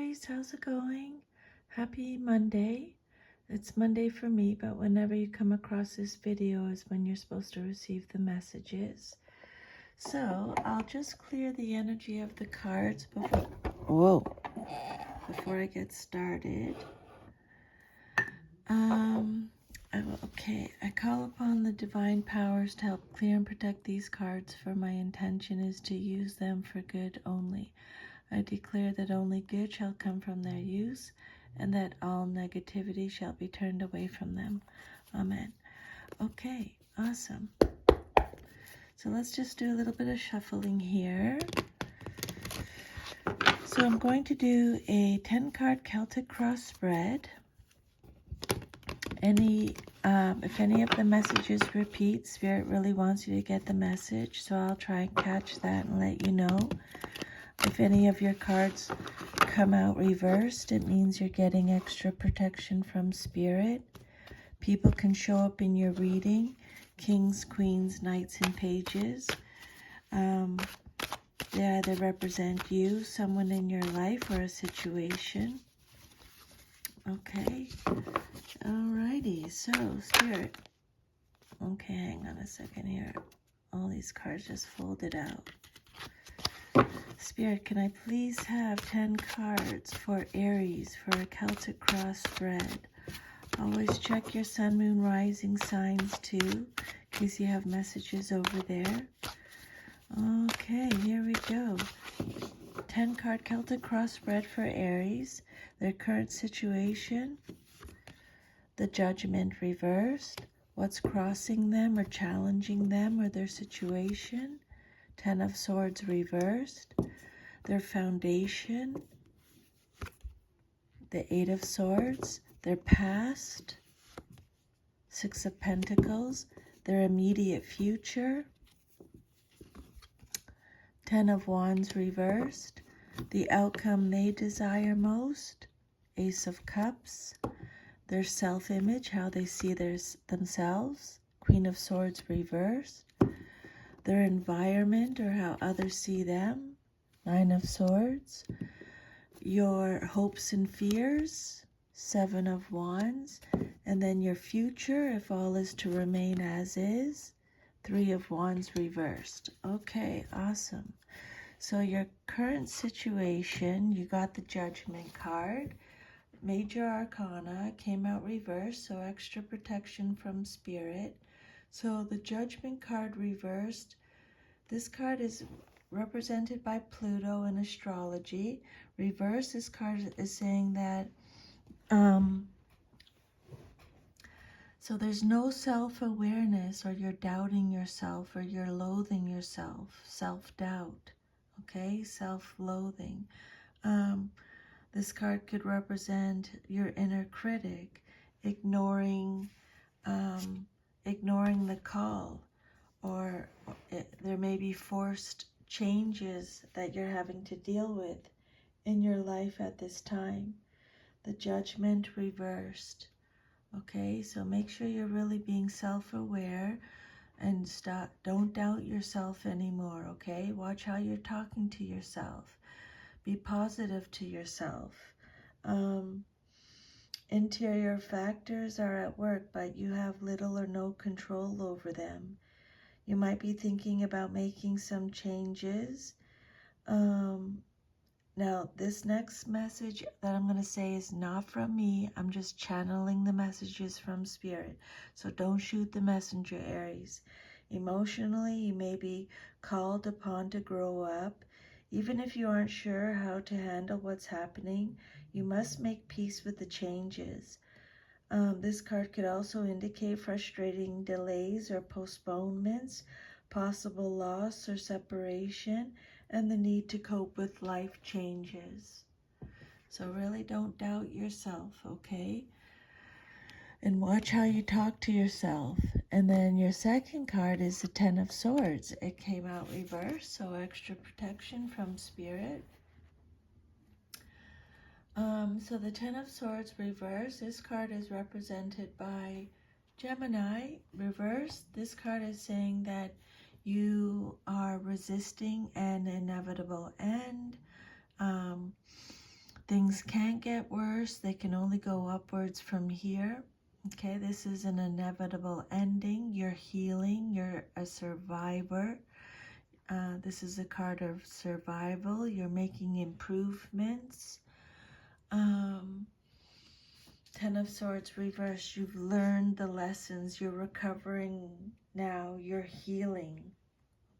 Aries, how's it going? Happy Monday. It's Monday for me, but whenever you come across this video is when you're supposed to receive the messages. So I'll just clear the energy of the cards before I get started. Okay, I call upon the divine powers to help clear and protect these cards, for my intention is to use them for good only. I declare that only good shall come from their use, and that all negativity shall be turned away from them. Amen. Okay, awesome. So let's just do a little bit of shuffling here. So I'm going to do a 10-card Celtic cross spread. If any of the messages repeat, Spirit really wants you to get the message, so I'll try and catch that and let you know. If any of your cards come out reversed, it means you're getting extra protection from Spirit. People can show up in your reading, kings, queens, knights, and pages. They either represent you, someone in your life, or a situation. Okay. Alrighty, so Spirit. Okay, hang on a second here. All these cards just folded out. Spirit, can I please have 10 cards for Aries for a Celtic cross spread? Always check your sun, moon, rising signs too, in case you have messages over there. Okay, here we go. 10-card Celtic cross spread for Aries. Their current situation. The Judgment reversed. What's crossing them or challenging them or their situation. 10 of Swords reversed. Their foundation. The 8 of Swords. Their past. 6 of Pentacles. Their immediate future. 10 of Wands reversed. The outcome they desire most. Ace of Cups. Their self-image, how they see themselves. Queen of Swords reversed. Their environment or how others see them. 9 of Swords. Your hopes and fears. 7 of Wands. And then your future, if all is to remain as is. 3 of Wands reversed. Okay, awesome. So your current situation, you got the Judgment card. Major Arcana came out reversed, so extra protection from Spirit. So the Judgment card reversed. This card is represented by Pluto in astrology. Reverse, this card is saying that so there's no self-awareness, or you're doubting yourself, or you're loathing yourself, self-doubt, okay, self-loathing. This card could represent your inner critic, ignoring the call, or there may be forced changes that you're having to deal with in your life at this time. The Judgment reversed. Okay, so make sure you're really being self-aware and don't doubt yourself anymore, okay? Watch how you're talking to yourself. Be positive to yourself. Interior factors are at work, but you have little or no control over them. You might be thinking about making some changes. Now, this next message that I'm going to say is not from me. I'm just channeling the messages from Spirit. So don't shoot the messenger, Aries. Emotionally, you may be called upon to grow up. Even if you aren't sure how to handle what's happening, you must make peace with the changes. This card could also indicate frustrating delays or postponements, possible loss or separation, and the need to cope with life changes. So really don't doubt yourself, okay? And watch how you talk to yourself. And then your second card is the 10 of Swords. It came out reversed, so extra protection from Spirit. So the 10 of Swords reversed. This card is represented by Gemini. Reversed, this card is saying that you are resisting an inevitable end. Things can't get worse. They can only go upwards from here. Okay, this is an inevitable ending. You're healing. You're a survivor. This is a card of survival. You're making improvements. 10 of Swords reversed. You've learned the lessons. You're recovering now. You're healing.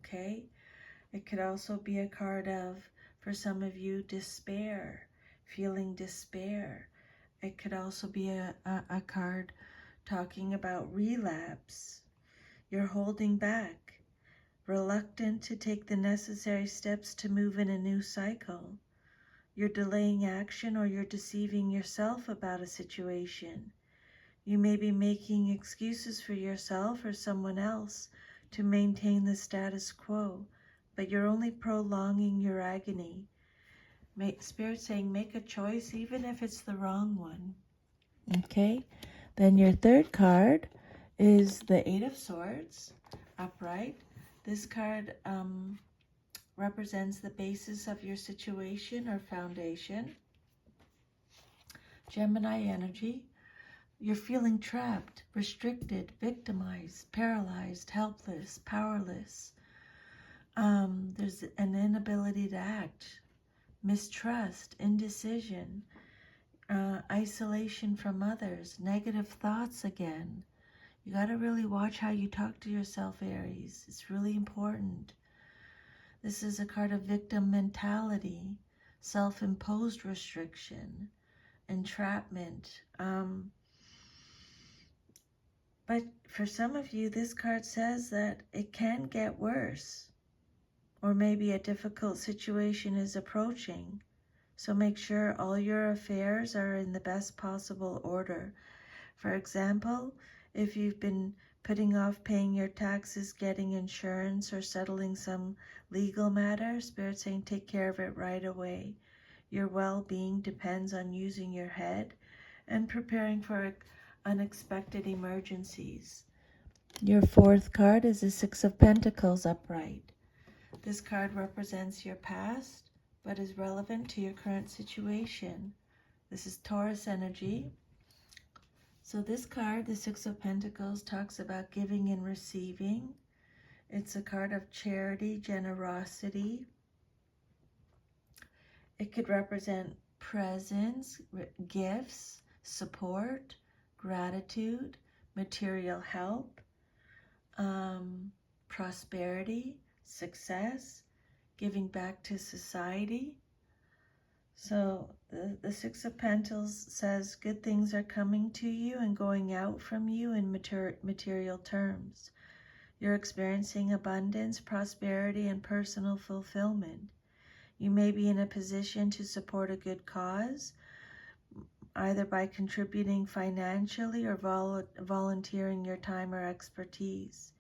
Okay? It could also be a card of, for some of you, despair. Feeling despair. It could also be a card talking about relapse. You're holding back. Reluctant to take the necessary steps to move in a new cycle. You're delaying action, or you're deceiving yourself about a situation. You may be making excuses for yourself or someone else to maintain the status quo, but you're only prolonging your agony. Spirit saying make a choice even if it's the wrong one. Okay, then your third card is the Eight of Swords, upright. This card represents the basis of your situation or foundation. Gemini energy, you're feeling trapped, restricted, victimized, paralyzed, helpless, powerless. There's an inability to act, mistrust, indecision, isolation from others, negative thoughts again. You got to really watch how you talk to yourself, Aries. It's really important. This is a card of victim mentality, self-imposed restriction, entrapment. But for some of you, this card says that it can get worse, or maybe a difficult situation is approaching. So make sure all your affairs are in the best possible order. For example, if you've been putting off paying your taxes, getting insurance, or settling some legal matter, Spirit saying take care of it right away. Your well-being depends on using your head and preparing for unexpected emergencies. Your fourth card is the Six of Pentacles upright. This card represents your past, but is relevant to your current situation. This is Taurus energy. So this card, the Six of Pentacles, talks about giving and receiving. It's a card of charity, generosity. It could represent presents, gifts, support, gratitude, material help, prosperity, success, giving back to society. So the Six of Pentacles says good things are coming to you and going out from you in material terms. You're experiencing abundance, prosperity, and personal fulfillment. You may be in a position to support a good cause, either by contributing financially or volunteering your time or expertise.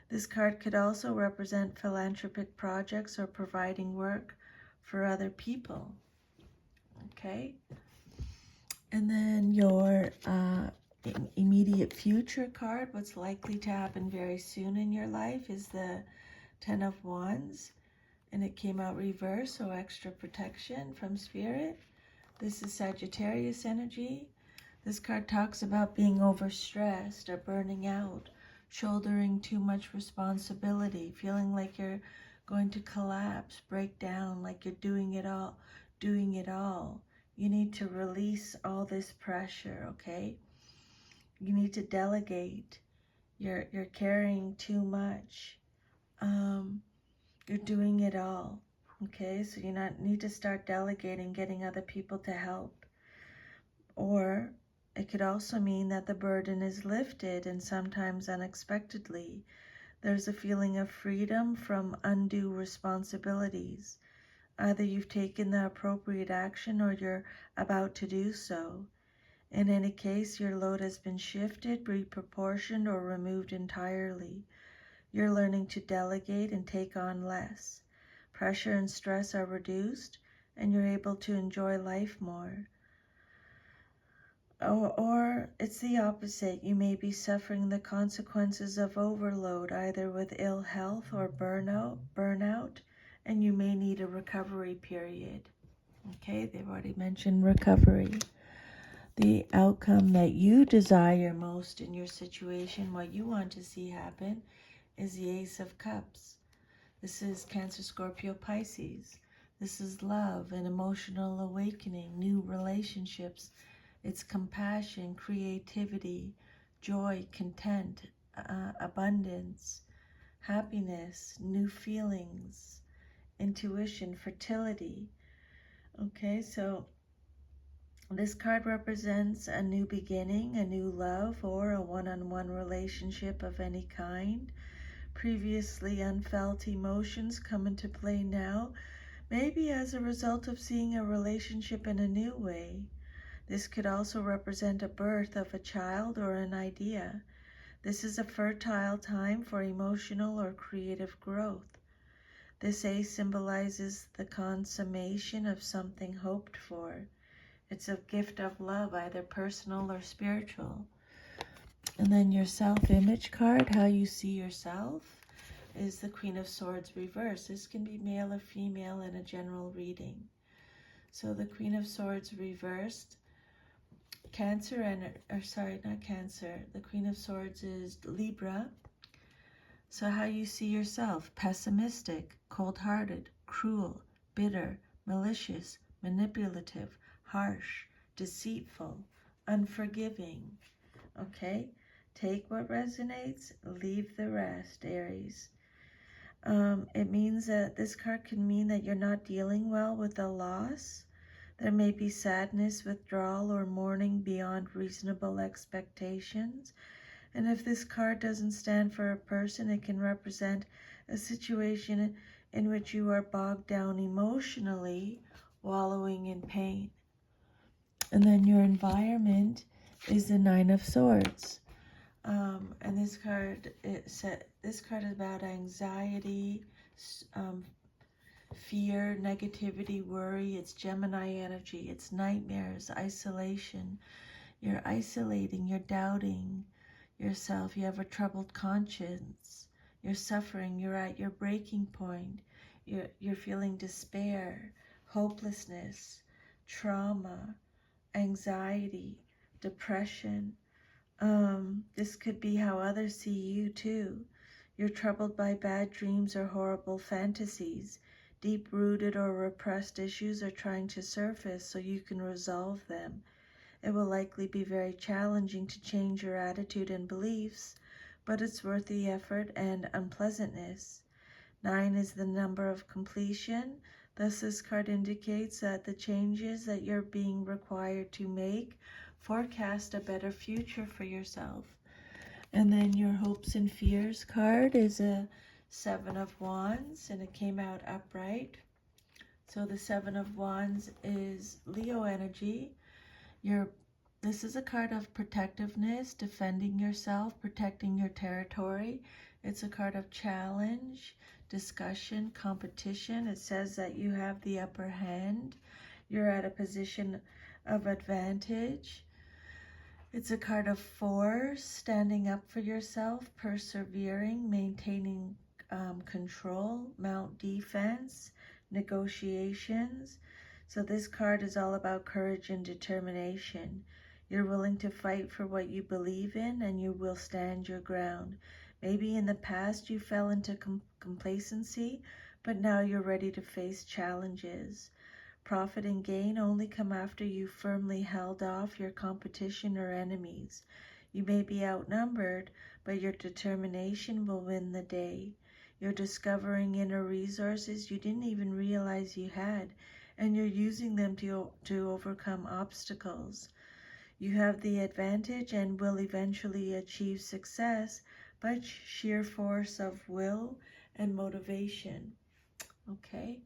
This card could also represent philanthropic projects or providing work for other people. Okay? And then your immediate future card, what's likely to happen very soon in your life, is the Ten of Wands. And it came out reverse, so extra protection from Spirit. This is Sagittarius energy. This card talks about being overstressed or burning out, shouldering too much responsibility, feeling like you're going to collapse, break down, like you're doing it all. You need to release all this pressure, okay? You need to delegate. You're carrying too much. You're doing it all, okay? So you need to start delegating, getting other people to help. Or it could also mean that the burden is lifted, and sometimes unexpectedly. There's a feeling of freedom from undue responsibilities. Either you've taken the appropriate action or you're about to do so. In any case, your load has been shifted, reproportioned, or removed entirely. You're learning to delegate and take on less. Pressure and stress are reduced, and you're able to enjoy life more. Or it's the opposite. You may be suffering the consequences of overload, either with ill health or burnout, and you may need a recovery period. Okay, they've already mentioned recovery. The outcome that you desire most in your situation, what you want to see happen, is the Ace of Cups. This is Cancer, Scorpio, Pisces. This is love and emotional awakening, new relationships. It's compassion, creativity, joy, content, abundance, happiness, new feelings, intuition, fertility. Okay, so this card represents a new beginning, a new love, or a one-on-one relationship of any kind. Previously unfelt emotions come into play now, maybe as a result of seeing a relationship in a new way. This could also represent a birth of a child or an idea. This is a fertile time for emotional or creative growth. This ace symbolizes the consummation of something hoped for. It's a gift of love, either personal or spiritual. And then your self-image card, how you see yourself, is the Queen of Swords reversed. This can be male or female in a general reading. So the Queen of Swords reversed, Cancer not Cancer. The Queen of Swords is Libra. So how you see yourself: pessimistic, cold-hearted, cruel, bitter, malicious, manipulative, harsh, deceitful, unforgiving. Okay? Take what resonates, leave the rest, Aries. It means that this card can mean that you're not dealing well with a loss. There may be sadness, withdrawal, or mourning beyond reasonable expectations. And if this card doesn't stand for a person, it can represent a situation in which you are bogged down emotionally, wallowing in pain. And then your environment is the Nine of Swords. And this card is about anxiety, fear, negativity, worry. It's Gemini energy. It's nightmares, isolation. You're isolating, you're doubting yourself, you have a troubled conscience, you're suffering, you're at your breaking point, you're feeling despair, hopelessness, trauma, anxiety, depression. This could be how others see you too. You're troubled by bad dreams or horrible fantasies. Deep-rooted or repressed issues are trying to surface so you can resolve them. It will likely be very challenging to change your attitude and beliefs, but it's worth the effort and unpleasantness. 9 is the number of completion. Thus, this card indicates that the changes that you're being required to make forecast a better future for yourself. And then your hopes and fears card is a 7 of Wands, and it came out upright. So the 7 of Wands is Leo energy. This is a card of protectiveness, defending yourself, protecting your territory. It's a card of challenge, discussion, competition. It says that you have the upper hand. You're at a position of advantage. It's a card of force, standing up for yourself, persevering, maintaining control, mount defense, negotiations. So this card is all about courage and determination. You're willing to fight for what you believe in, and you will stand your ground. Maybe in the past you fell into complacency, but now you're ready to face challenges. Profit and gain only come after you firmly held off your competition or enemies. You may be outnumbered, but your determination will win the day. You're discovering inner resources you didn't even realize you had, and you're using them to overcome obstacles. You have the advantage and will eventually achieve success by sheer force of will and motivation. Okay.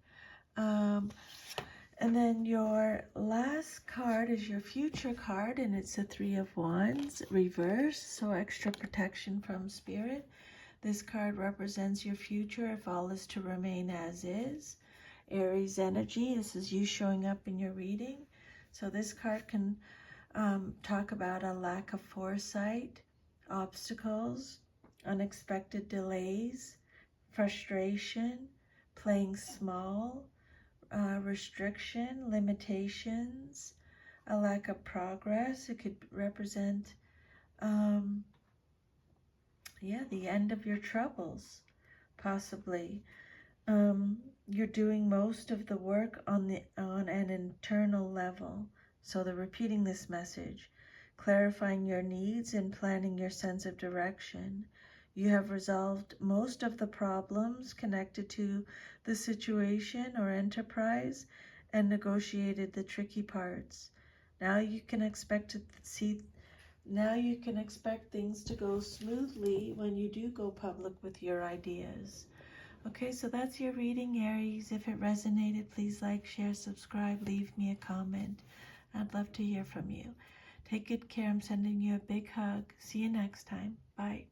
And then your last card is your future card, and it's a 3 of Wands reversed, so extra protection from Spirit. This card represents your future if all is to remain as is. Aries energy, this is you showing up in your reading. So this card can talk about a lack of foresight, obstacles, unexpected delays, frustration, playing small, restriction, limitations, a lack of progress. It could represent, the end of your troubles, possibly. You're doing most of the work on an internal level. So they're repeating this message, clarifying your needs and planning your sense of direction. You have resolved most of the problems connected to the situation or enterprise and negotiated the tricky parts. Now you can expect things to go smoothly when you do go public with your ideas. Okay, so that's your reading, Aries. If it resonated, please like, share, subscribe, leave me a comment. I'd love to hear from you. Take good care. I'm sending you a big hug. See you next time. Bye.